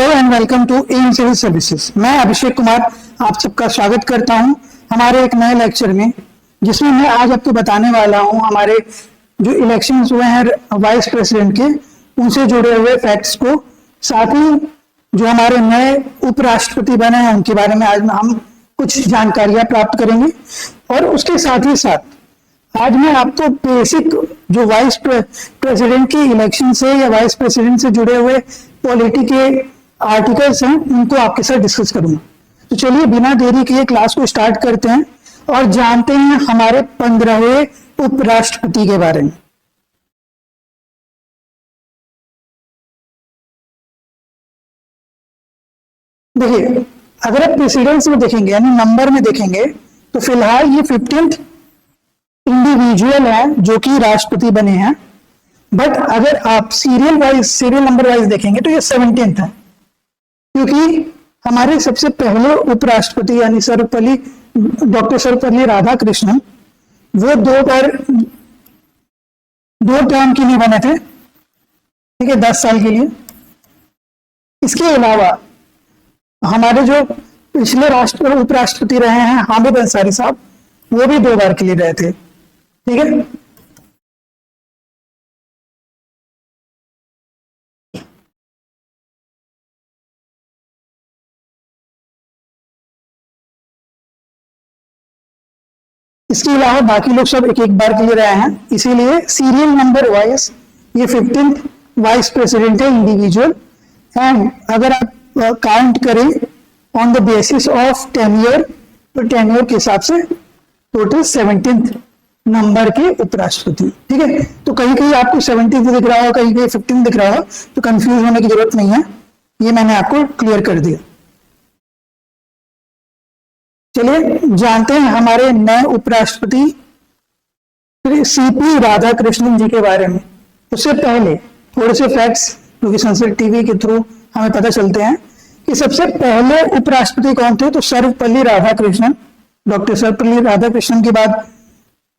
Hello and welcome to M civil services. मैं अभिषेक कुमार आप सबका स्वागत करता हूं हमारे एक नए लेक्चर में, जिसमें मैं आज आपको बताने वाला हूं हमारे जो इलेक्शंस हुए हैं वाइस प्रेसिडेंट के, उनसे जुड़े हुए फैक्ट्स को, साथ ही जो हमारे नए उपराष्ट्रपति बने हैं उनके बारे में आज हम कुछ जानकारियां प्राप्त करेंगे। और उसके साथ ही साथ आज मैं आपको बेसिक जो वाइस प्रेसिडेंट की इलेक्शन से या वाइस प्रेसिडेंट से जुड़े हुए पॉलिटी के आर्टिकल्स हैं उनको आपके साथ डिस्कस करूंगा। तो चलिए बिना देरी किए क्लास को स्टार्ट करते हैं और जानते हैं हमारे 15वें उपराष्ट्रपति के बारे में। देखिए, अगर आप प्रेसिडेंट्स में देखेंगे यानी नंबर में देखेंगे तो फिलहाल ये 15th इंडिविजुअल है जो कि राष्ट्रपति बने हैं। बट अगर आप सीरियल नंबर वाइज देखेंगे तो ये 17th है, क्योंकि हमारे सबसे पहले उपराष्ट्रपति यानी डॉक्टर सर्वपल्ली राधाकृष्णन वो दो टर्म के लिए बने थे, ठीक है, 10 साल के लिए। इसके अलावा हमारे जो पिछले उपराष्ट्रपति रहे हैं हामिद अंसारी साहब, वो भी 2 बार के लिए रहे थे, ठीक है। इसके अलावा बाकी लोग सब एक एक बार के लिए रहे हैं, इसीलिए सीरियल नंबर वाइज ये 15th वाइस प्रेसिडेंट है इंडिविजुअल। एंड अगर आप काउंट करें on the basis of tenure, तो टेन्योर के हिसाब से टोटल 17th नंबर के उपराष्ट्रपति, ठीक है। तो कहीं कहीं आपको 17th दिख रहा हो, कहीं कहीं 15th दिख रहा हो, तो कंफ्यूज होने की जरूरत नहीं है, ये मैंने आपको क्लियर कर दिया। चलिए जानते हैं हमारे नए उपराष्ट्रपति सीपी राधाकृष्णन जी के बारे में। उससे पहले थोड़े से फैक्ट्स जो कि संसद टीवी के थ्रू हमें पता चलते हैं कि सबसे पहले उपराष्ट्रपति कौन थे, तो सर्वपल्ली राधाकृष्णन। डॉक्टर सर्वपल्ली राधाकृष्णन के बाद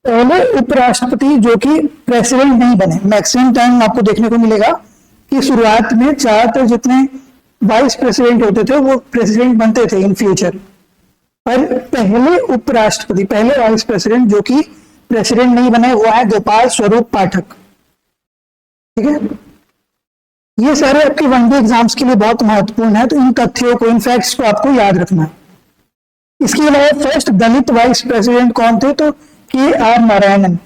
पहले उपराष्ट्रपति जो कि प्रेसिडेंट नहीं बने। मैक्सिमम टाइम आपको देखने को मिलेगा कि शुरुआत में ज्यादातर जितने वाइस प्रेसिडेंट होते थे वो प्रेसिडेंट बनते थे इन फ्यूचर, पर पहले उपराष्ट्रपति, पहले वाइस प्रेसिडेंट जो कि प्रेसिडेंट नहीं बने वो है गोपाल स्वरूप पाठक, ठीक है। ये सारे आपके वनडे एग्जाम्स के लिए बहुत महत्वपूर्ण है, तो इन तथ्यों को, इन फैक्ट्स को आपको याद रखना है। इसके अलावा फर्स्ट दलित वाइस प्रेसिडेंट कौन थे, तो KR नारायणन,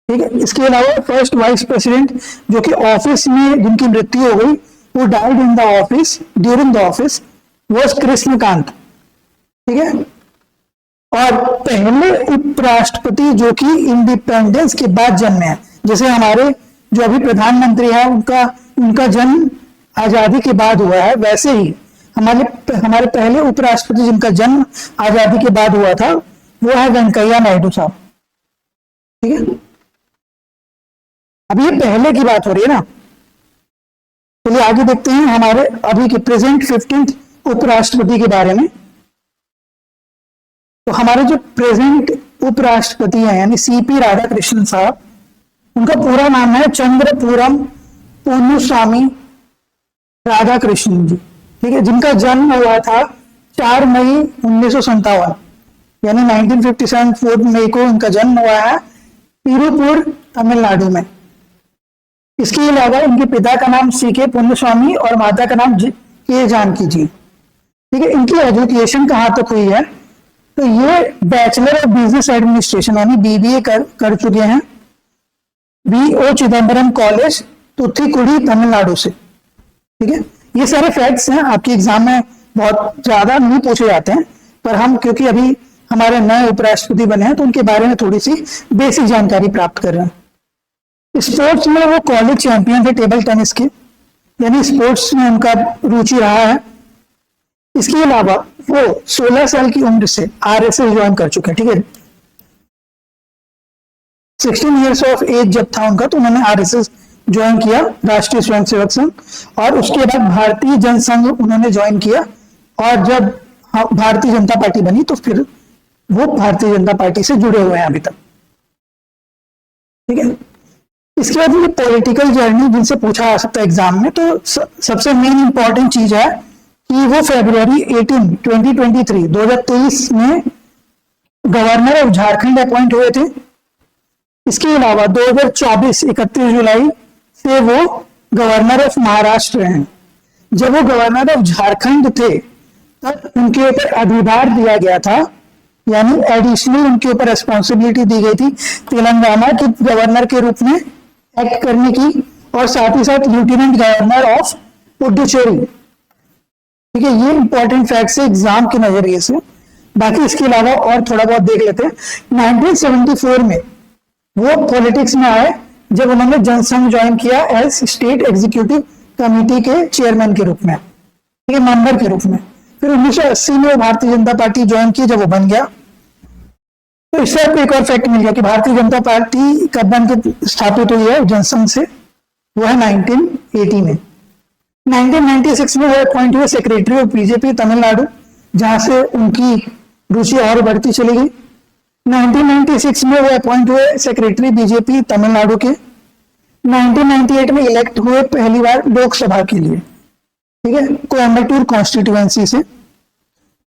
ठीक है। इसके अलावा फर्स्ट वाइस प्रेसिडेंट जो कि ऑफिस में जिनकी मृत्यु हो गई, वो died in the office during the office, वो कृष्णकांत, ठीक है। और पहले उपराष्ट्रपति जो कि इंडिपेंडेंस के बाद जन्मे हैं, जैसे हमारे जो अभी प्रधानमंत्री है उनका जन्म आजादी के बाद हुआ है, वैसे ही हमारे पहले उपराष्ट्रपति जिनका जन्म आजादी के बाद हुआ था वो है वेंकैया नायडू साहब, ठीक है। अब ये पहले की बात हो रही है ना, चलिए आगे देखते हैं हमारे अभी के प्रेजेंट 15th उपराष्ट्रपति के बारे में। तो हमारे जो प्रेजेंट उपराष्ट्रपति हैं यानी सीपी राधाकृष्णन साहब, उनका पूरा नाम है चंद्रपुरम पोन्नुस्वामी राधाकृष्णन जी, ठीक है, जिनका जन्म हुआ था 4 मई 1957 यानी 1957 4 मई को इनका जन्म हुआ है तिरुपुर तमिलनाडु में। इसके अलावा इनके पिता का नाम CK पोन्नुस्वामी और माता का नाम K जानकी जी, ठीक है। इनकी एजुकेशन कहाँ तक हुई है, तो ये बैचलर ऑफ बिजनेस एडमिनिस्ट्रेशन यानी BBA कर चुके हैं VO चिदम्बरम कॉलेज तुथिकुड़ी तमिलनाडु से, ठीक है। ये सारे फैक्ट्स हैं, आपके एग्जाम में बहुत ज्यादा नहीं पूछे जाते हैं, पर हम क्योंकि अभी हमारे नए उपराष्ट्रपति बने हैं तो उनके बारे में थोड़ी सी बेसिक जानकारी प्राप्त कर रहे हैं। स्पोर्ट्स में वो कॉलेज चैंपियन थे टेबल टेनिस के, यानी स्पोर्ट्स में उनका रुचि रहा है। इसके अलावा वो 16 साल की उम्र से RSS ज्वाइन कर चुके हैं, ठीक है। 16 ईयर्स ऑफ एज जब था उनका तो उन्होंने RSS ज्वाइन किया, राष्ट्रीय स्वयंसेवक संघ, और उसके बाद भारतीय जनसंघ उन्होंने ज्वाइन किया। और जब भारतीय जनता पार्टी बनी तो फिर वो भारतीय जनता पार्टी से जुड़े हुए हैं अभी तक, ठीक है। इसके बाद ये पॉलिटिकल जर्नी जिनसे पूछा जा सकता है एग्जाम में, तो सबसे मेन इंपॉर्टेंट चीज है कि वो फरवरी 18, 2023 में गवर्नर ऑफ झारखंड अपॉइंट हुए थे। इसके अलावा 2024 31 जुलाई से वो गवर्नर ऑफ महाराष्ट्र हैं। जब वो गवर्नर ऑफ झारखंड थे तब उनके ऊपर अधिभार दिया गया था, यानी एडिशनल उनके ऊपर रिस्पॉन्सिबिलिटी दी गई थी तेलंगाना के गवर्नर के रूप में एक्ट करने की, और साथ ही साथ लेफ्टिनेंट गवर्नर ऑफ पुडुचेरी। ठीक है, ये इंपॉर्टेंट फैक्ट्स है एग्जाम के नजरिए से। बाकी इसके अलावा और थोड़ा बहुत देख लेते हैं। 1974 में वो पॉलिटिक्स में आए जब उन्होंने जनसंघ ज्वाइन किया एज स्टेट एग्जीक्यूटिव कमेटी के चेयरमैन के रूप में, ठीक है, मेंबर के रूप में। फिर 1980 में वो भारतीय जनता पार्टी ज्वाइन की जब वो बन गया। तो इससे आपको एक और फैक्ट मिल गया कि भारतीय जनता पार्टी कब बन के स्थापित हुई है जनसंघ से, वो है 1980 में। 1996 में वो अपॉइंट हुए सेक्रेटरी ऑफ बीजेपी तमिलनाडु, जहां से उनकी रुचि और बढ़ती चली गई। 1996 में वो अपॉइंट हुए सेक्रेटरी बीजेपी तमिलनाडु के। 1998 में इलेक्ट हुए पहली बार लोकसभा के लिए, ठीक है, कोयम्बटूर कॉन्स्टिट्यूएंसी से।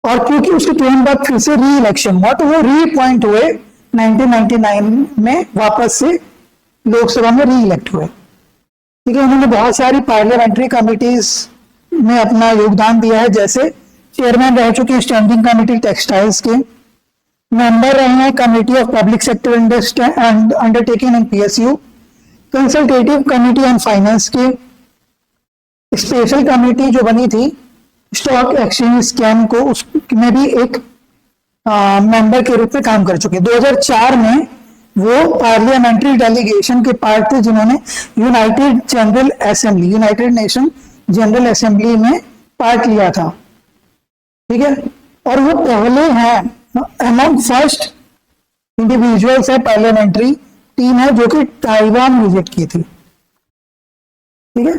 और क्योंकि उसके तुरंत बाद फिर से री इलेक्शन हुआ तो वो री अपॉइंट हुए 1999 में, वापस से लोकसभा में री इलेक्ट हुए। ठीक है, उन्होंने बहुत सारी पार्लियामेंट्री कमिटीज में अपना योगदान दिया है, जैसे चेयरमैन रह चुके हैं स्टैंडिंग कमेटी टेक्सटाइल्स के, मेंबर रहे हैं committee of public sector undertaking and PSU, consultative committee on finance के, स्पेशल कमेटी जो बनी थी स्टॉक एक्सचेंज स्कैम को, उसमें भी एक मेंबर के रूप में काम कर चुके। 2004 में वो पार्लियामेंट्री डेलीगेशन के पार्ट थे जिन्होंने यूनाइटेड नेशन जनरल असेंबली में पार्ट लिया था। ठीक है, और वो पहले हैं अमंग फर्स्ट इंडिविजुअल्स है, पार्लियामेंट्री टीम है जो कि ताइवान विजिट की थी। ठीक है,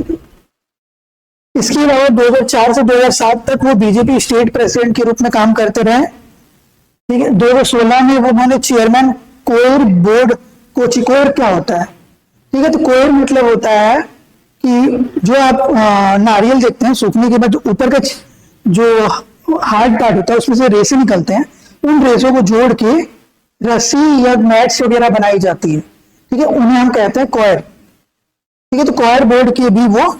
इसके अलावा 2004 से 2007 तक वो बीजेपी स्टेट प्रेसिडेंट के रूप में काम करते रहे। ठीक है, 2016 में वो उन्होंने चेयरमैन कोयर बोर्ड को, कोयर क्या होता है, ठीक है, तो कोयर मतलब होता है कि जो आप नारियल देखते हैं सूखने के बाद जो ऊपर का जो हार्ड पार्ट होता है उसमें से रेसे निकलते हैं, उन रेसों को जोड़ के रस्सी या मैट्स वगैरह बनाई जाती है। ठीक है, उन्हें हम कहते हैं कोयर। ठीक है, तो कोयर बोर्ड के भी वो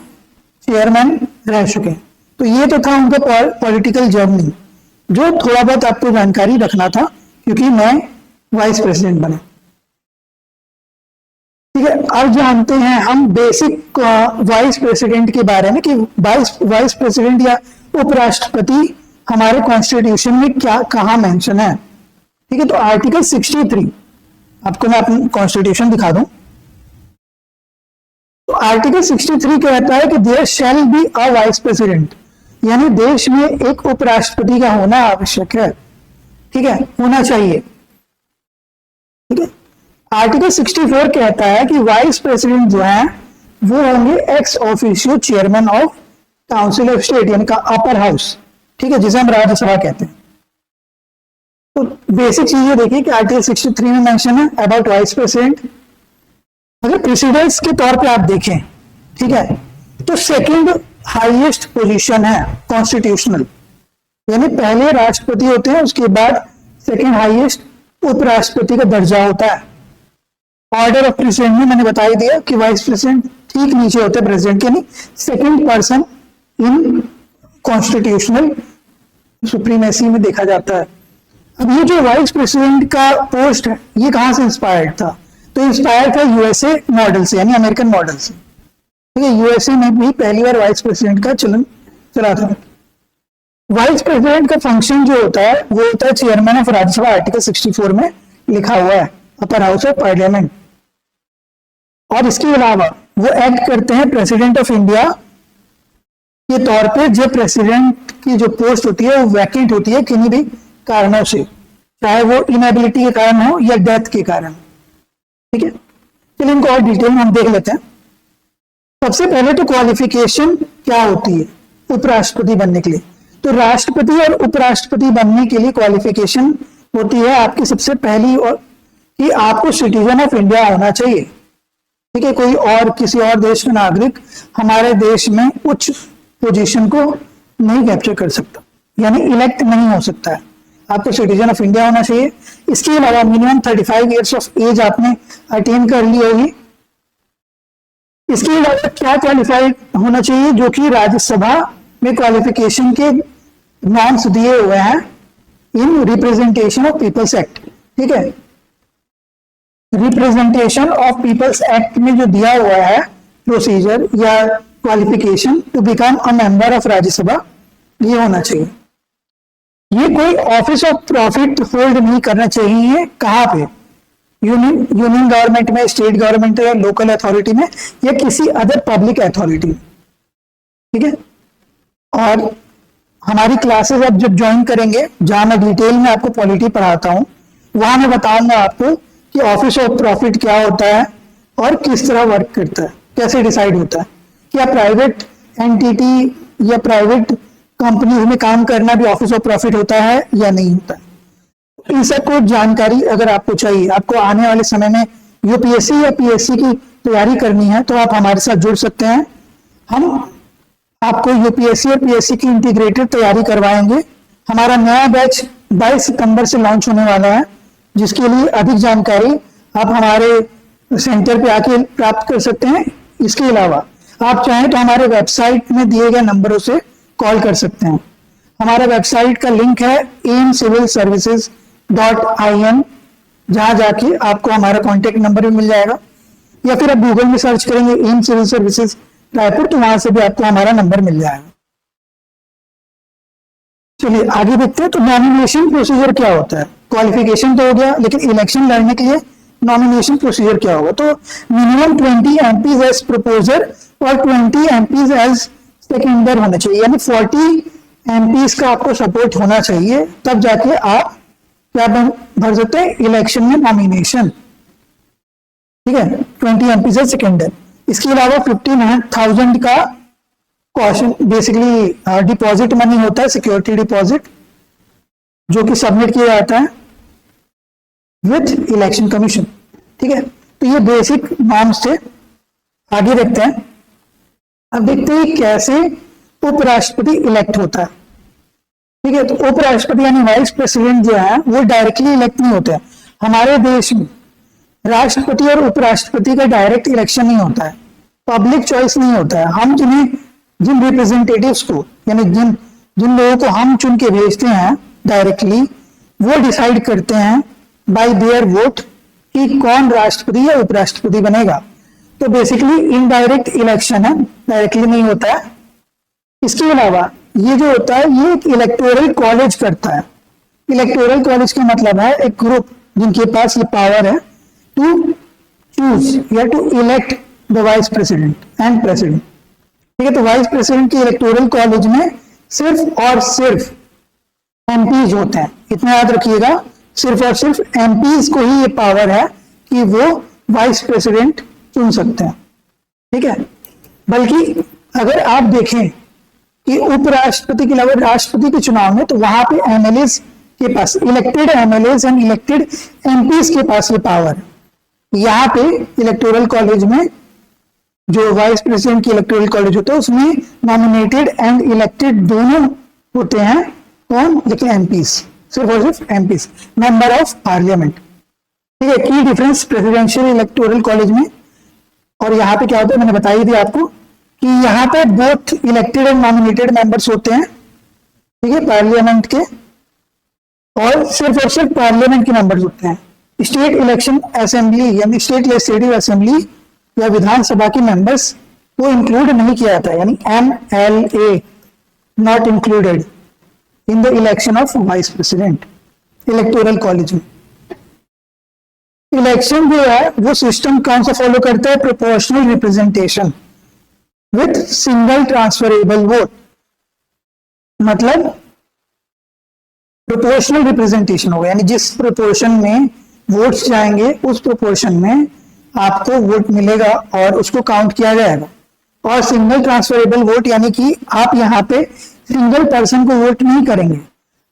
चेयरमैन रह चुके। तो ये तो था उनका पॉलिटिकल जर्नी, जो थोड़ा बहुत आपको जानकारी रखना था क्योंकि मैं वाइस प्रेसिडेंट बना। ठीक है, अब जानते हैं हम बेसिक वाइस प्रेसिडेंट के बारे में कि वाइस प्रेसिडेंट या उपराष्ट्रपति हमारे कॉन्स्टिट्यूशन में क्या कहाँ मेंशन है। ठीक है, तो आर्टिकल 63, आपको मैं अपनी कॉन्स्टिट्यूशन दिखा दूं। तो आर्टिकल 63 कहता है कि there shall be a vice president, यानी देश में एक उपराष्ट्रपति का होना आवश्यक है। ठीक है, होना चाहिए। ठीक है, आर्टिकल 64 कहता है कि वाइस प्रेसिडेंट जो है वो होंगे ex officio chairman of council of state, यानी का अपर हाउस। ठीक है, जिसे हम राज्यसभा कहते हैं। तो बेसिक चीजें देखिए कि आर्टिकल 63 में मेंशन है अबाउट वाइस प्रेसिडेंट। अगर प्रेसिडेंट्स के तौर पे आप देखें, ठीक है, तो सेकंड हाईएस्ट पोजीशन है कॉन्स्टिट्यूशनल, यानी पहले राष्ट्रपति होते हैं, उसके बाद सेकंड हाईएस्ट उपराष्ट्रपति का दर्जा होता है। ऑर्डर ऑफ प्रेसिडेंट में मैंने बता ही दिया कि वाइस प्रेसिडेंट ठीक नीचे होते हैं प्रेसिडेंट के, यानी second person in constitutional supremacy में देखा जाता है। अब ये जो वाइस प्रेसिडेंट का पोस्ट है ये कहां से इंस्पायर्ड था, तो इंस्पायर्ड था यूएसए मॉडल से, यानी अमेरिकन मॉडल से। ठीक है, यूएसए में भी पहली बार वाइस प्रेसिडेंट का चलन चला था। वाइस प्रेसिडेंट का फंक्शन जो होता है वो होता है चेयरमैन ऑफ राज्यसभा, आर्टिकल 64 में लिखा हुआ है, अपर हाउस ऑफ पार्लियामेंट। और इसके अलावा वो एक्ट करते हैं प्रेसिडेंट ऑफ इंडिया के तौर पे, जब प्रेसिडेंट की जो पोस्ट होती है वो वैकेंट होती है किन्हीं भी कारणों से, चाहे वो इनएबिलिटी के कारण हो या डेथ के कारण। ठीक है, चलिए इनको और डिटेल में हम देख लेते हैं। सबसे पहले तो क्वालिफिकेशन क्या होती है उपराष्ट्रपति बनने के लिए, तो राष्ट्रपति और उपराष्ट्रपति बनने के लिए क्वालिफिकेशन होती है आपकी सबसे पहली, और कि आपको सिटीजन ऑफ इंडिया होना चाहिए। ठीक है, कोई और किसी और देश का नागरिक हमारे देश में उच्च पोजीशन को नहीं कैप्चर कर सकता, यानी इलेक्ट नहीं हो सकता है। आपको सिटीजन ऑफ इंडिया होना चाहिए। इसके अलावा मिनिमम 35 ईयर्स ऑफ एज आपने अटेन कर ली होगी। इसके अलावा क्या क्वालिफाइड होना चाहिए, जो कि राज्यसभा में क्वालिफिकेशन के नॉर्म्स दिए हुए हैं इन रिप्रेजेंटेशन ऑफ पीपल्स एक्ट। ठीक है, रिप्रेजेंटेशन ऑफ पीपल्स एक्ट में जो दिया हुआ है प्रोसीजर या qualification to become a member of Rajya Sabha, ये होना चाहिए। ये कोई ऑफिस ऑफ प्रॉफिट होल्ड नहीं करना चाहिए। कहाँ पे? यूनियन गवर्नमेंट में, स्टेट गवर्नमेंट या लोकल अथॉरिटी में, या किसी अदर पब्लिक अथॉरिटी में। ठीक है, और हमारी क्लासेस अब जब ज्वाइन करेंगे, जहां मैं डिटेल में आपको पॉलिटी पढ़ाता हूं, वहां मैं बताऊंगा आपको कि ऑफिस ऑफ प्रॉफिट क्या होता है और किस तरह वर्क करता है, कैसे डिसाइड होता है। क्या प्राइवेट एंटिटी या प्राइवेट कंपनी में काम करना भी ऑफिस ऑफ प्रॉफिट होता है या नहीं होता है। इन सब को जानकारी अगर आपको चाहिए, आपको आने वाले समय में यूपीएससी या पीएससी की तैयारी करनी है, तो आप हमारे साथ जुड़ सकते हैं। हम आपको यूपीएससी और पीएससी की इंटीग्रेटेड तैयारी करवाएंगे। हमारा नया बैच 22 सितंबर से लॉन्च होने वाला है, जिसके लिए अधिक जानकारी आप हमारे सेंटर पे आके प्राप्त कर सकते हैं। इसके अलावा आप चाहें तो हमारे वेबसाइट में दिए गए नंबरों से कॉल कर सकते हैं। हमारा वेबसाइट का लिंक है aimcivilservices.in, जहां जाके आपको हमारा कॉन्टेक्ट नंबर भी मिल जाएगा, या फिर आप गूगल में सर्च करेंगे एम सिविल सर्विसेज रायपुर, तो वहां से भी आपको हमारा नंबर मिल जाएगा। चलिए आगे देखते हैं। तो नॉमिनेशन प्रोसीजर क्या होता है? क्वालिफिकेशन तो हो गया, लेकिन इलेक्शन लड़ने के लिए नॉमिनेशन प्रोसीजर क्या होगा? तो मिनिमम 20 एमपीज एज प्रपोजर और 20 एमपीज एज सेकेंडर होना चाहिए, यानी 40 एमपीज का आपको सपोर्ट होना चाहिए, तब जाके आप क्या भर सकते हैं इलेक्शन में नॉमिनेशन। ठीक है, 20 एमपीज एज सेकेंडर। इसके अलावा 15,000 का कॉशन बेसिकली डिपॉजिट मनी होता है, सिक्योरिटी डिपॉजिट, जो कि सबमिट किया जाता है विथ इलेक्शन कमीशन। ठीक है, तो ये बेसिक नॉर्म्स थे। आगे देखते हैं। अब देखते हैं कैसे उपराष्ट्रपति इलेक्ट होता है। ठीक है, तो उपराष्ट्रपति यानी वाइस प्रेसिडेंट जो है वो डायरेक्टली इलेक्ट नहीं होते हैं। हमारे देश में राष्ट्रपति और उपराष्ट्रपति का डायरेक्ट इलेक्शन नहीं होता है, पब्लिक चॉइस नहीं होता है। हम जिन रिप्रेजेंटेटिव्स को, यानी जिन लोगों को हम चुन के भेजते हैं डायरेक्टली, वो डिसाइड करते हैं बाय देयर वोट कि कौन राष्ट्रपति या उपराष्ट्रपति बनेगा। तो बेसिकली इनडायरेक्ट इलेक्शन है, डायरेक्टली नहीं होता है। इसके अलावा ये जो होता है ये एक इलेक्टोरल कॉलेज करता है। इलेक्टोरल कॉलेज का मतलब है एक ग्रुप जिनके पास ये पावर है टू चूज या to elect the vice president and president. ठीक है, तो वाइस प्रेसिडेंट के इलेक्टोरल कॉलेज में सिर्फ और सिर्फ एमपीज होते हैं। इतना याद रखिएगा, सिर्फ और सिर्फ एमपीज को ही ये पावर है कि वो वाइस प्रेसिडेंट चुन सकते हैं। ठीक है, बल्कि अगर आप देखें कि उपराष्ट्रपति के अलावा राष्ट्रपति के चुनाव में, तो वहां पे एमएलएस के पास, elected MLAs and elected MPs के पास ये पावर है। यहाँ पे इलेक्टोरल कॉलेज में जो वाइस प्रेसिडेंट की इलेक्टोरल कॉलेज होता है उसमें नॉमिनेटेड एंड इलेक्टेड दोनों होते हैं। कौन? लेकिन एमपीज, सिर्फ और सिर्फ एमपीज, मेंबर ऑफ पार्लियामेंट। ठीक है, की डिफरेंस प्रेसिडेंशियल इलेक्टोरल कॉलेज में और यहाँ पे क्या होता है मैंने बता ही दिया आपको कि यहाँ पे both elected and nominated members होते हैं। ठीक है, पार्लियामेंट के, और सिर्फ पार्लियामेंट के मेंबर्स होते हैं। स्टेट इलेक्शन असेंबली यानी स्टेट लेजिस्लेटिव असेंबली या विधानसभा के मेंबर्स को इंक्लूड नहीं किया जाता है, यानी MLA not included in the election of vice president electoral college में। इलेक्शन जो है वो सिस्टम कौन सा फॉलो करता है? Proportional representation with single transferable vote. मतलब प्रोपोर्शनल रिप्रेजेंटेशन होगा, यानी जिस प्रोपोर्शन में वोट्स जाएंगे उस प्रोपोर्शन में आपको वोट मिलेगा और उसको काउंट किया जाएगा। और सिंगल ट्रांसफरेबल वोट यानी कि आप यहाँ पे सिंगल पर्सन को वोट नहीं करेंगे,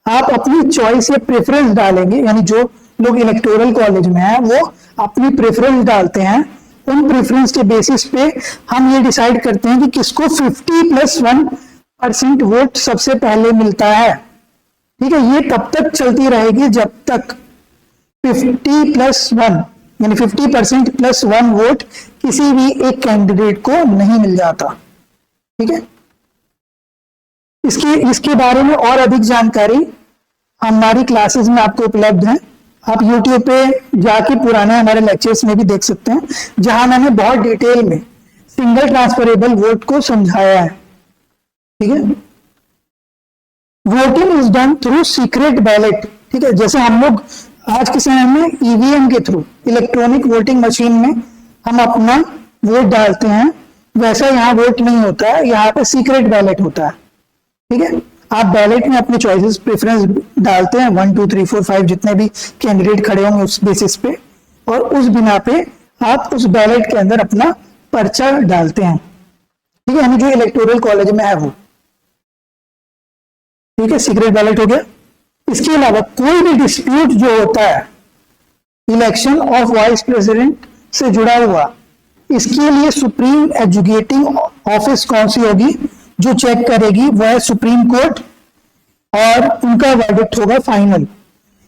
आप अपनी चॉइस या प्रेफरेंस डालेंगे। यानी जो लोग इलेक्टोरल कॉलेज में हैं वो अपनी प्रेफरेंस डालते हैं उन प्रेफरेंस के बेसिस पे हम ये डिसाइड करते हैं कि किसको 50+1% वोट सबसे पहले मिलता है। ठीक है, ये तब तक चलती रहेगी जब तक 50+1 यानी 50%+1 वोट किसी भी एक कैंडिडेट को नहीं मिल जाता। ठीक है, इसके बारे में और अधिक जानकारी हमारी क्लासेस में आपको उपलब्ध है। आप YouTube पे जाके पुराने हमारे लेक्चर्स में भी देख सकते हैं, जहां मैंने बहुत डिटेल में सिंगल ट्रांसफरेबल वोट को समझाया है। ठीक है, voting is done through secret ballot. ठीक है, जैसे हम लोग आज के समय में ईवीएम के थ्रू, इलेक्ट्रॉनिक वोटिंग मशीन में हम अपना वोट डालते हैं, वैसा यहाँ वोट नहीं होता है, यहाँ पे सीक्रेट बैलेट होता है। ठीक है, आप बैलेट में अपने चॉइसेस प्रेफरेंस डालते हैं, 1 2 3 4 5 जितने भी कैंडिडेट खड़े होंगे उस बेसिस पे, और उस बिना पे आप उस बैलेट के अंदर अपना पर्चा डालते हैं। ठीक है, यानी जो इलेक्टोरल कॉलेज में है वो। ठीक है, सीक्रेट बैलेट हो गया। इसके अलावा कोई भी डिस्प्यूट जो होता है इलेक्शन ऑफ वाइस प्रेसिडेंट से जुड़ा हुआ, इसके लिए सुप्रीम एजुकेटिंग ऑफिस कौन सी होगी जो चेक करेगी, वह है सुप्रीम कोर्ट, और उनका वर्डिक्ट होगा फाइनल।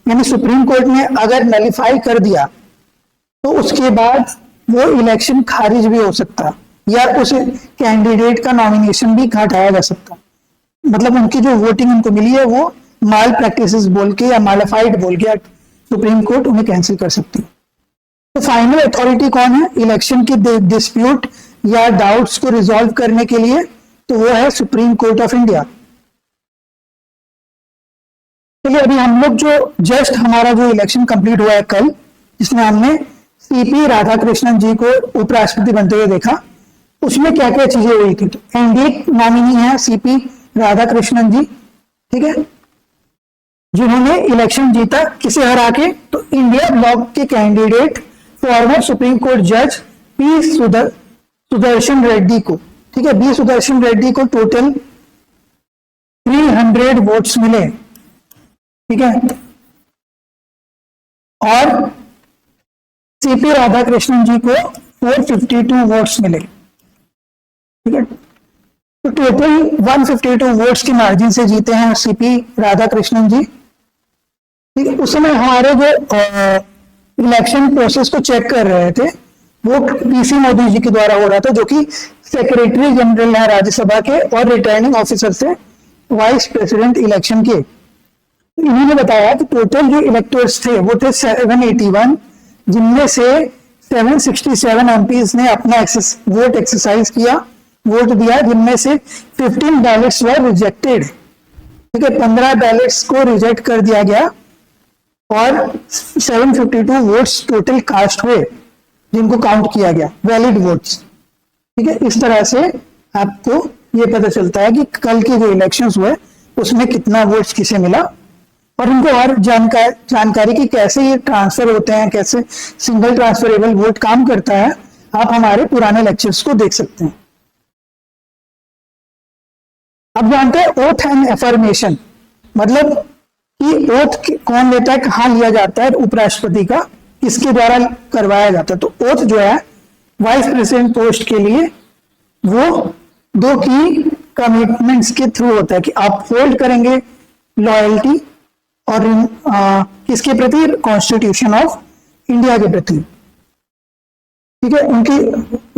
यानी सुप्रीम कोर्ट ने अगर नलिफाई कर दिया तो उसके बाद वो इलेक्शन खारिज भी हो सकता, या उस कैंडिडेट का नॉमिनेशन भी हटाया जा सकता। मतलब उनकी जो वोटिंग उनको मिली है वो माल प्रैक्टिसेस बोल के या मालिफाइड बोल के सुप्रीम कोर्ट उन्हें कैंसिल कर सकती है। तो फाइनल अथॉरिटी कौन है इलेक्शन की डिस्प्यूट या डाउट्स को रिजॉल्व करने के लिए? तो वो है सुप्रीम कोर्ट ऑफ इंडिया। चलिए, अभी हम लोग जो जस्ट हमारा जो इलेक्शन कंप्लीट हुआ है कल, जिसमें हमने सीपी राधाकृष्णन जी को उपराष्ट्रपति बनते हुए देखा, उसमें क्या क्या चीजें हुई थी। तो एनडीए नॉमिनी है सीपी राधाकृष्णन जी। ठीक है, जिन्होंने इलेक्शन जीता, किसे हरा के? तो इंडिया ब्लॉक के कैंडिडेट फॉर्मर सुप्रीम कोर्ट जज पी सुदर्शन रेड्डी को। ठीक है, बी सुदर्शन रेड्डी को टोटल 300 वोट्स मिले। ठीक है, और सीपी राधाकृष्णन जी को 452 वोट्स मिले। ठीक है, तो टोटल 152 वोट्स की मार्जिन से जीते हैं सीपी राधाकृष्णन जी। ठीक है, उस समय हमारे जो इलेक्शन प्रोसेस को चेक कर रहे थे वो पीसी मोदी जी के द्वारा हो रहा था, जो कि सेक्रेटरी जनरल है राज्यसभा के और रिटर्निंग ऑफिसर से वाइस प्रेसिडेंट इलेक्शन के। इन्होंने बताया कि टोटल जो इलेक्टर्स थे वो थे 781, जिनमें से 767 एमपीज ने अपना वोट एक्सरसाइज किया, वोट दिया, जिनमें से 15 बैलेट्स वर रिजेक्टेड। ठीक है, 15 बैलेट्स को रिजेक्ट कर दिया गया, और 752 वोट्स टोटल कास्ट हुए, जिनको काउंट किया गया वैलिड वोट्स। ठीक है, इस तरह से आपको ये पता चलता है कि कल के जो इलेक्शंस हुए उसमें कितना वोट्स किसे मिला, और इनको और जानकारी की कैसे ये ट्रांसफर होते हैं, कैसे सिंगल ट्रांसफरेबल वोट काम करता है, आप हमारे पुराने लेक्चर्स को देख सकते हैं। अब जानते हैं ओथ एंड एफर्मेशन, मतलब कि ओथ कौन लेता है, कहाँ लिया जाता है उपराष्ट्रपति का, किसके द्वारा करवाया जाता है। तो ओथ जो है वाइस प्रेसिडेंट पोस्ट के लिए वो 2 की कमिटमेंट्स के थ्रू होता है कि आप होल्ड करेंगे लॉयल्टी, और किसके प्रति? कॉन्स्टिट्यूशन ऑफ इंडिया के प्रति। ठीक है, उनकी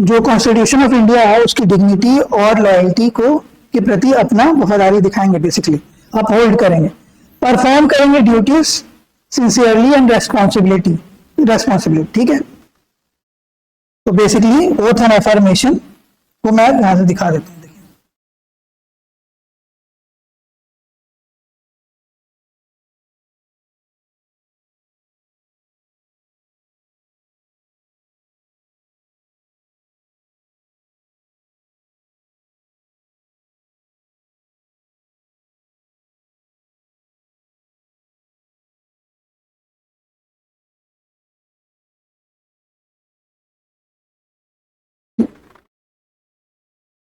जो कॉन्स्टिट्यूशन ऑफ इंडिया है उसकी डिग्निटी और लॉयल्टी को के प्रति अपना वफादारी दिखाएंगे, बेसिकली आप होल्ड करेंगे, परफॉर्म करेंगे ड्यूटीज सिंसियरली एंड रेस्पॉन्सिबिलिटी। ठीक है, तो बेसिकली ओथ एंड एफर्मेशन को मैं यहां से दिखा देता हूं।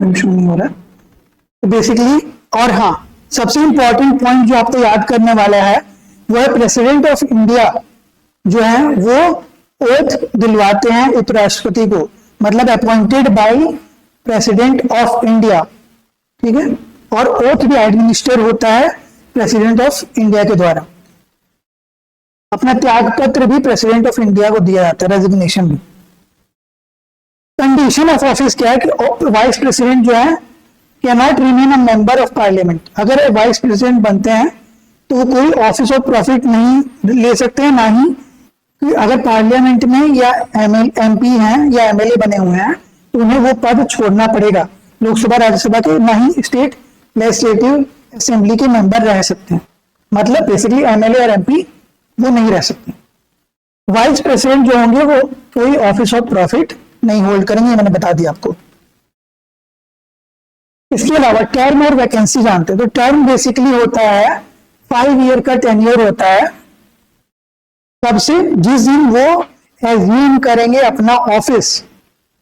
नहीं हो रहा तो बेसिकली, और हाँ, सबसे इंपॉर्टेंट पॉइंट जो आपको याद करने वाला है वो है प्रेसिडेंट ऑफ इंडिया जो है वो ओथ दिलवाते हैं उपराष्ट्रपति को। मतलब appointed by president of India, ठीक है, और ओथ भी एडमिनिस्टर होता है प्रेसिडेंट ऑफ इंडिया के द्वारा। अपना त्याग पत्र भी प्रेसिडेंट ऑफ इंडिया को दिया जाता है, रेजिग्नेशन भी। कंडीशन ऑफ ऑफिस क्या है कि वाइस प्रेसिडेंट जो है can not remain a member of parliament. अगर वाइस प्रेसिडेंट बनते हैं तो वो कोई ऑफिस ऑफ प्रॉफिट नहीं ले सकते हैं, ना ही कि अगर पार्लियामेंट में या एमपी हैं या एमएलए बने हुए हैं तो उन्हें वो पद छोड़ना पड़ेगा। लोकसभा राज्यसभा के, ना ही स्टेट लेजिस्लेटिव असेंबली के मेंबर रह सकते हैं। मतलब बेसिकली एमएलए और एमपी वो नहीं रह सकते। वाइस प्रेसिडेंट जो होंगे वो कोई ऑफिस ऑफ प्रॉफिट नहीं होल्ड करेंगे, मैंने बता दिया आपको। इसके अलावा टर्म और वैकेंसी जानते हैं। तो टर्म बेसिकली होता है 5 ईयर का टेन्योर होता है, कब से, जिस दिन वो एज्यूम करेंगे अपना ऑफिस,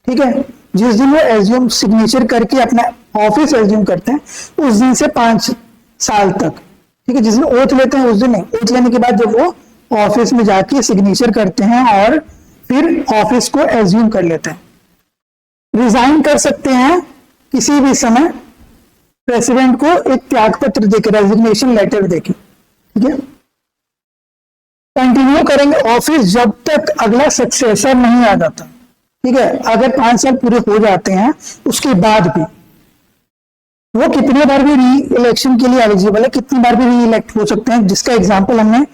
ठीक है, जिस दिन वो एज्यूम सिग्नेचर करके अपना ऑफिस एज्यूम करते हैं उस दिन से 5 साल तक, ठीक है। जिस दिन ओथ लेते हैं उस दिन नहीं, ओथ लेने के बाद जब वो ऑफिस में जाके सिग्नेचर करते हैं और फिर ऑफिस को एज्यूम कर लेते हैं। रिजाइन कर सकते हैं किसी भी समय प्रेसिडेंट को एक त्याग पत्र देकर, रेजिग्नेशन लेटर देके, ठीक है। कंटिन्यू करेंगे ऑफिस जब तक अगला सक्सेसर नहीं आ जाता, ठीक है। अगर 5 साल पूरे हो जाते हैं उसके बाद भी वो कितने बार भी री इलेक्शन के लिए एलिजिबल है, कितनी बार भी री इलेक्ट हो सकते हैं, जिसका एग्जाम्पल हमने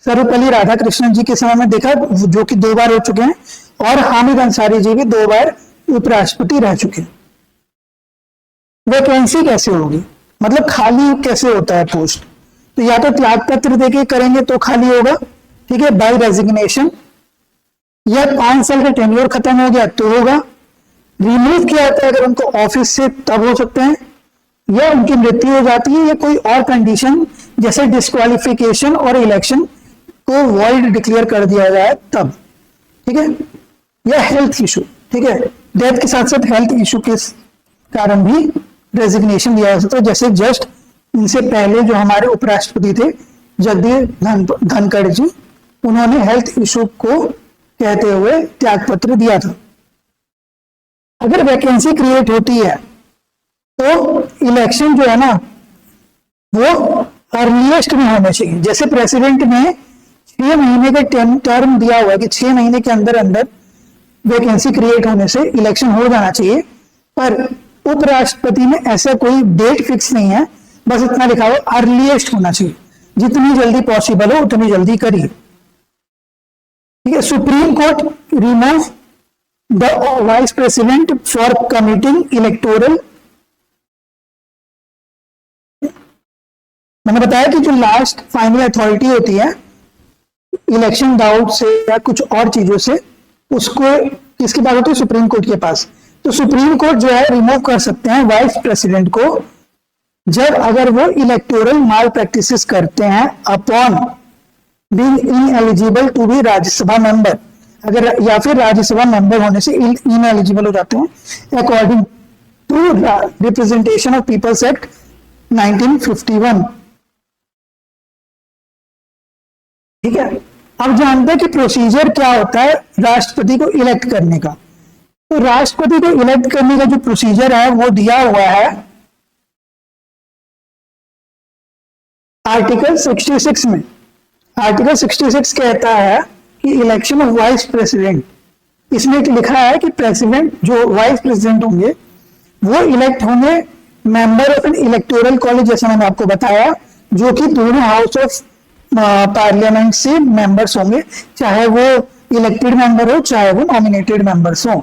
सर्वपल्ली राधाकृष्णन जी के समय में देखा, जो कि 2 बार हो चुके हैं, और हामिद अंसारी जी भी 2 बार उपराष्ट्रपति रह चुके हैं। वैकेंसी कैसे होगी, मतलब खाली कैसे होता है पोस्ट, तो या तो त्याग पत्र देके करेंगे तो खाली होगा, ठीक है, बाय रेजिग्नेशन, या 5 साल का टेन्योर खत्म हो गया तो होगा। रिमूव किया जाता है अगर उनको ऑफिस से तब हो सकते हैं, या उनकी मृत्यु हो जाती है, या कोई और कंडीशन जैसे डिस्क्वालिफिकेशन और इलेक्शन को वॉइड डिक्लेयर कर दिया जाए तब, ठीक है, या हेल्थ इशू, ठीक है, डेथ के साथ साथ हेल्थ इशू के कारण भी रेजिग्नेशन दिया जा सकता है। जैसे जस्ट इनसे पहले जो हमारे उपराष्ट्रपति थे जगदीप धनखड़ जी, उन्होंने हेल्थ इशू को कहते हुए त्यागपत्र दिया था। अगर वैकेंसी क्रिएट होती है तो इलेक्शन जो है ना वो अर्लीस्ट में होना चाहिए। जैसे प्रेसिडेंट ने 6 महीने का टर्म दिया हुआ है कि 6 महीने के अंदर अंदर वैकेंसी क्रिएट होने से इलेक्शन हो जाना चाहिए, पर उपराष्ट्रपति में ऐसा कोई डेट फिक्स नहीं है, बस इतना लिखा हुआ अर्लीस्ट होना चाहिए, जितनी जल्दी पॉसिबल हो उतनी जल्दी करिए, ठीक है। Supreme court remove the vice president for committing electoral, मैंने बताया कि जो लास्ट फाइनल अथॉरिटी होती है इलेक्शन डाउट से या कुछ और चीजों से, उसको किसके पास होती है, सुप्रीम कोर्ट के पास। तो सुप्रीम कोर्ट जो है रिमूव कर सकते हैं वाइस प्रेसिडेंट को जब अगर वो इलेक्टोरल माल प्रैक्टिसेस करते हैं upon being ineligible to be Rajya Sabha member, अगर या फिर राज्यसभा मेंबर होने से इनएलिजिबल हो जाते हैं according to representation of people's act 1951, ठीक है। अब जानते हैं कि प्रोसीजर क्या होता है राष्ट्रपति को इलेक्ट करने का। तो राष्ट्रपति को इलेक्ट करने का जो प्रोसीजर है वो दिया हुआ है आर्टिकल 66 में। आर्टिकल 66 कहता है कि इलेक्शन ऑफ वाइस प्रेसिडेंट, इसमें लिखा है कि प्रेसिडेंट जो वाइस प्रेसिडेंट होंगे वो इलेक्ट होंगे member of N electoral college, जैसा मैंने आपको बताया, जो कि दोनों हाउस ऑफ पार्लियामेंट से मेंबर्स होंगे, चाहे वो इलेक्टेड मेंबर हो चाहे वो नॉमिनेटेड मेंबर्स हो,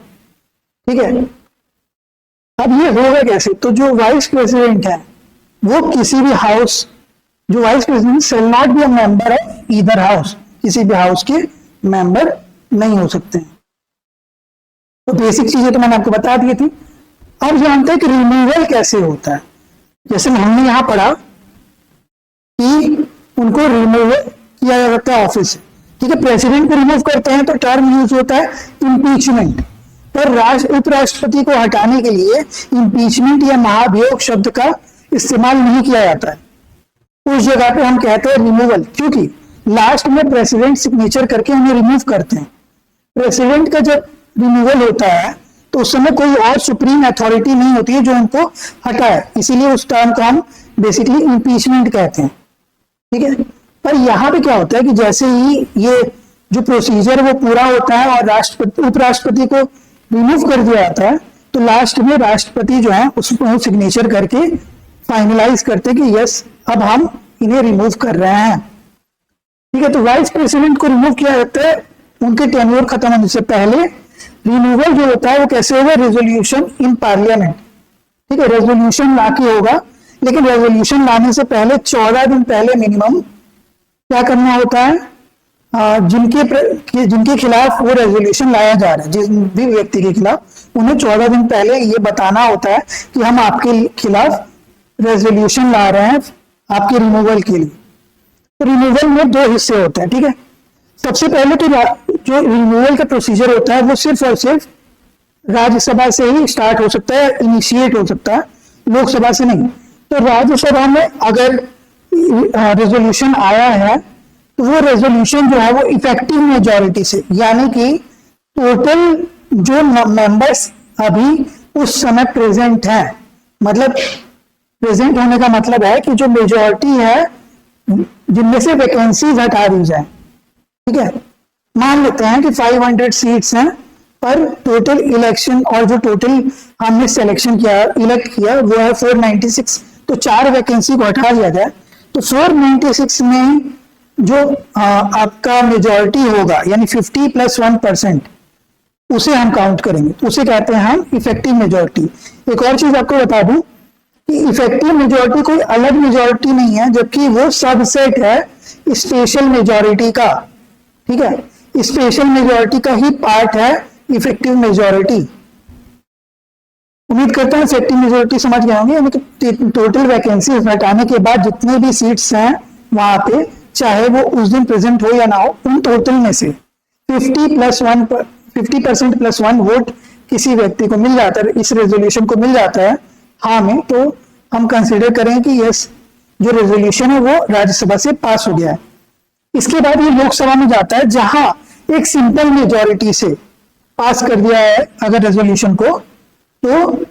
ठीक है। अब ये होगा कैसे, तो जो वाइस प्रेसिडेंट है वो किसी भी हाउस, जो vice president shall not be a member of either house, किसी भी हाउस के मेंबर नहीं हो सकते हैं। तो बेसिक चीजें तो मैंने आपको बता दी थी। अब जानते हैं कि रिमूवल कैसे होता है। जैसे हमने यहां पढ़ा कि उनको रिमूव किया जा सकता है ऑफिस से, ठीक है। प्रेसिडेंट को रिमूव करते हैं तो टर्म यूज होता है इम्पीचमेंट, पर उपराष्ट्रपति को हटाने के लिए इम्पीचमेंट या महाभियोग शब्द का इस्तेमाल नहीं किया जाता है। उस जगह पे हम कहते हैं रिमूवल, क्योंकि लास्ट में प्रेसिडेंट सिग्नेचर करके उन्हें रिमूव करते हैं। प्रेसिडेंट का जब रिमूवल होता है तो उस समय कोई और सुप्रीम अथॉरिटी नहीं होती है जो उनको हटाए, इसीलिए उस टर्म को हम बेसिकली इम्पीचमेंट कहते हैं। ठीक है, पर यहाँ पे क्या होता है कि जैसे ही ये जो प्रोसीजर वो पूरा होता है और राष्ट्रपति उपराष्ट्रपति को रिमूव कर दिया जाता है, तो लास्ट में राष्ट्रपति जो है उसको सिग्नेचर करके फाइनलाइज करते हैं कि यस अब हम इन्हें रिमूव कर रहे हैं। ठीक है, तो वाइस प्रेसिडेंट को रिमूव किया जाता है उनके टेन्योर खत्म होने से पहले। रिमूवल जो होता है वो कैसे होगा, रेजोल्यूशन इन पार्लियामेंट। ठीक है, रेजोल्यूशन ला के होगा, लेकिन रेजोल्यूशन लाने से पहले 14 दिन पहले मिनिमम क्या करना होता है, जिनके खिलाफ वो रेजोल्यूशन लाया जा रहा है, जिस भी व्यक्ति के खिलाफ, उन्हें 14 दिन पहले ये बताना होता है कि हम आपके खिलाफ रेजोल्यूशन ला रहे हैं आपके रिमूवल के लिए। तो रिमूवल में 2 हिस्से होते हैं। ठीक है, सबसे पहले तो जो रिमूवल का प्रोसीजर होता है वो सिर्फ और सिर्फ राज्यसभा से ही स्टार्ट हो सकता है, इनिशिएट हो सकता है, लोकसभा से नहीं। तो राज्यसभा में अगर रेजोल्यूशन आया है तो वो रेजोल्यूशन जो है वो इफेक्टिव मेजॉरिटी से, यानी कि टोटल जो मेंबर्स अभी उस समय प्रेजेंट हैं, मतलब प्रेजेंट होने का मतलब है कि जो मेजॉरिटी है जिनमें से वैकेंसीज हटा दी जाए। ठीक है, मान लेते हैं कि 500 सीट्स हैं, पर टोटल इलेक्शन और जो टोटल हमने सिलेक्शन किया, इलेक्ट किया, वो है 496, तो 4 वैकेंसी को हटा दिया जाए तो 496 में जो आपका मेजॉरिटी होगा यानी 50 + 1%, उसे हम काउंट करेंगे, उसे कहते हैं हम इफेक्टिव मेजॉरिटी। एक और चीज आपको बता दूं कि इफेक्टिव मेजॉरिटी कोई अलग मेजॉरिटी नहीं है, जबकि वो सबसेट है स्पेशल मेजॉरिटी का। ठीक है, स्पेशल मेजॉरिटी का ही पार्ट है इफेक्टिव मेजॉरिटी। उम्मीद करता हूं इफेक्टिव मेजॉरिटी समझ गए होंगे, यानी कि टोटल वैकेंसी हटाने के बाद जितने भी सीट्स हैं वहां पे, चाहे वो उस दिन प्रेजेंट हो या ना हो, उन टोटल में से 50% + 1 वोट किसी व्यक्ति को मिल जाता है, इस रेजोल्यूशन को मिल जाता है हाँ में, तो हम कंसिडर करें कि यस जो रेजोल्यूशन है वो राज्यसभा से पास हो गया है। इसके बाद ये लोकसभा में जाता है, जहां एक सिंपल मेजॉरिटी से पास कर दिया है अगर रेजोल्यूशन को, तो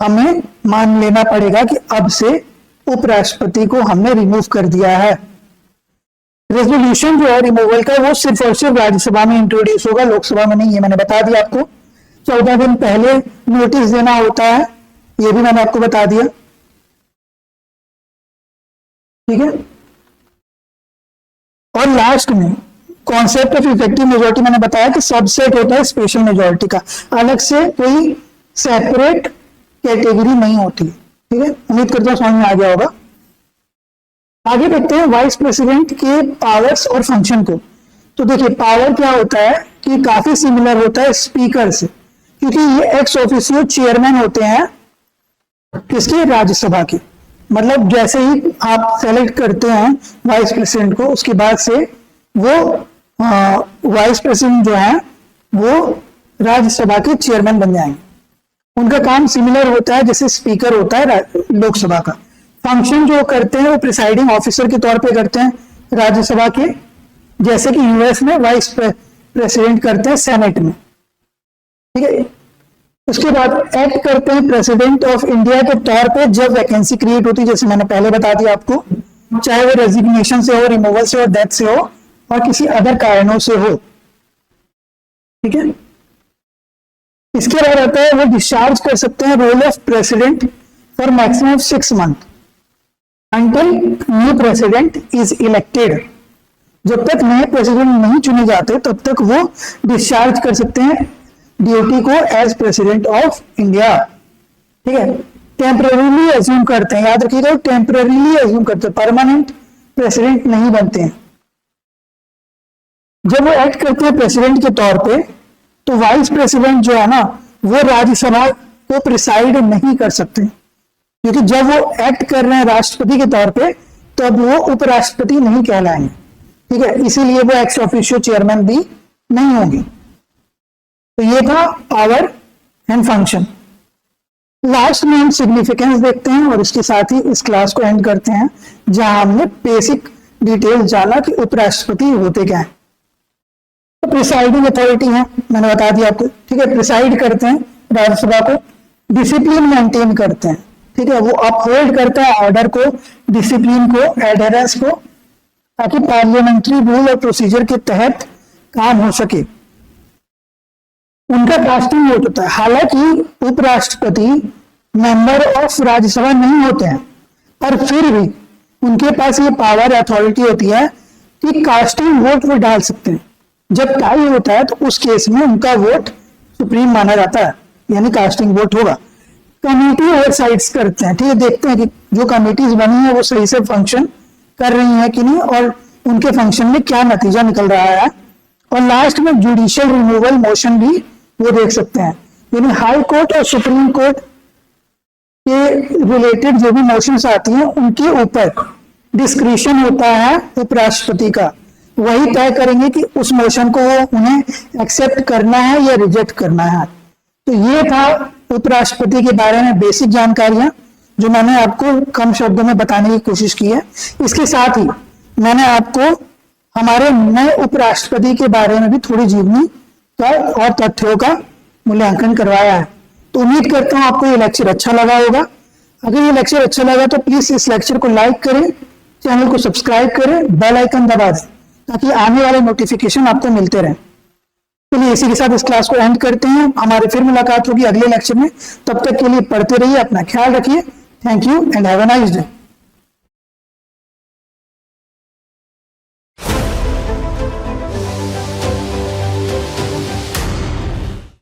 हमें मान लेना पड़ेगा कि अब से उपराष्ट्रपति को हमने रिमूव कर दिया है। रेजोल्यूशन जो है रिमूवल का वो सिर्फ और सिर्फ राज्यसभा में इंट्रोड्यूस होगा, लोकसभा में नहीं, ये मैंने बता दिया आपको। 14 दिन पहले नोटिस देना होता है, ये भी मैंने आपको बता दिया। ठीक है, और लास्ट में कॉन्सेप्ट ऑफ इफेक्टिव मेजॉरिटी मैंने बताया कि सबसेट होता है स्पेशल मेजॉरिटी का, अलग से कोई सेपरेट कैटेगरी नहीं होती। ठीक है, उम्मीद करता हूं समझ में आ गया होगा। आगे देखते हैं वाइस प्रेसिडेंट के पावर्स और फंक्शन को। तो देखिए पावर क्या होता है कि काफी सिमिलर होता है स्पीकर से, क्योंकि ये एक्स ऑफिशियो चेयरमैन होते हैं किसके, राज्यसभा के। मतलब जैसे ही आप सेलेक्ट करते हैं वाइस प्रेसिडेंट को, उसके बाद से वो वाइस प्रेसिडेंट जो है वो राज्यसभा के चेयरमैन बन जाएंगे। उनका काम सिमिलर होता है जैसे स्पीकर होता है लोकसभा का। फंक्शन जो करते हैं वो प्रिसाइडिंग ऑफिसर के तौर पे करते हैं राज्यसभा के, जैसे कि यूएस में वाइस प्रेसिडेंट करते हैं सेनेट में। ठीक है, उसके बाद एक्ट करते हैं प्रेसिडेंट ऑफ इंडिया के तौर पे जब वैकेंसी क्रिएट होती है, जैसे मैंने पहले बता दिया आपको, चाहे वो रेजिग्नेशन से हो, रिमूवल से हो, डेथ से हो, और किसी अदर कारणों से हो। ठीक है, इसके बाद आता है वो डिस्चार्ज कर सकते हैं role of president for maximum 6 month until new president is elected. जब तक नए प्रेसिडेंट नहीं चुने जाते तब तक वो डिस्चार्ज कर सकते हैं ड्यूटी को एज प्रेसिडेंट ऑफ इंडिया। ठीक है, टेम्पररीली एज्यूम करते हैं, याद रखिएगा टेम्पररीली एज्यूम करते हैं, परमानेंट प्रेसिडेंट नहीं बनते हैं। जब वो एक्ट करते हैं प्रेसिडेंट के तौर पे, तो वाइस प्रेसिडेंट जो है ना वो राज्यसभा को प्रिसाइड नहीं कर सकते, क्योंकि जब वो एक्ट कर रहे हैं राष्ट्रपति के तौर पे तब वो उपराष्ट्रपति नहीं कहलाएंगे। ठीक है, इसीलिए वो एक्स ऑफिशियो चेयरमैन भी नहीं होंगे। तो ये था पावर एंड फंक्शन। लास्ट में हम सिग्निफिकेंस देखते हैं और इसके साथ ही इस क्लास को एंड करते हैं, जहां हमने बेसिक डिटेल्स जाना कि उपराष्ट्रपति होते क्या है। तो प्रिसाइडिंग अथॉरिटी है, मैंने बता दिया आपको, ठीक है। प्रिसाइड करते हैं राज्यसभा को, डिसिप्लिन मेंटेन करते हैं, ठीक है। वो अपहोल्ड करता है ऑर्डर को, डिसिप्लिन को, एडहेरेंस को, ताकि पार्लियामेंट्री रूल और प्रोसीजर के तहत काम हो सके। उनका कास्टिंग वोट होता है। हालांकि उपराष्ट्रपति मेंबर ऑफ राज्यसभा नहीं होते हैं, पर फिर भी उनके पास ये पावर अथॉरिटी होती है कि कास्टिंग वोट वो डाल सकते हैं। जब टाई होता है तो उस केस में उनका वोट सुप्रीम माना जाता है, यानी कास्टिंग वोट होगा। कमेटी ओवरसाइट्स करते हैं, ठीक है, देखते हैं कि जो कमेटीज बनी है वो सही से फंक्शन कर रही है कि नहीं, और उनके फंक्शन में क्या नतीजा निकल रहा है। और लास्ट में जुडिशियल रिमूवल मोशन भी वो देख सकते हैं, यानी हाई कोर्ट और सुप्रीम कोर्ट के रिलेटेड जो भी मोशंस आती हैं उनके ऊपर डिस्क्रिशन होता है उपराष्ट्रपति का। वही तय करेंगे कि उस मोशन को उन्हें एक्सेप्ट करना है या रिजेक्ट करना है। तो ये था उपराष्ट्रपति के बारे में बेसिक जानकारियां जो मैंने आपको कम शब्दों में बताने की कोशिश की है। इसके साथ ही मैंने आपको हमारे नए उपराष्ट्रपति के बारे में भी थोड़ी जीवनी का और तथ्यों का मूल्यांकन करवाया है। तो उम्मीद करता हूं आपको ये लेक्चर अच्छा लगा होगा। अगर ये लेक्चर अच्छा लगा तो प्लीज इस लेक्चर को लाइक करें, चैनल को सब्सक्राइब करें, बेल आइकन दबा दें ताकि आने वाले नोटिफिकेशन आपको मिलते रहें। चलिए इसी के साथ इस क्लास को एंड करते हैं। हमारी फिर मुलाकात होगी अगले लेक्चर में। तब तक के लिए पढ़ते रहिए, अपना ख्याल रखिए। Thank you and have a nice day.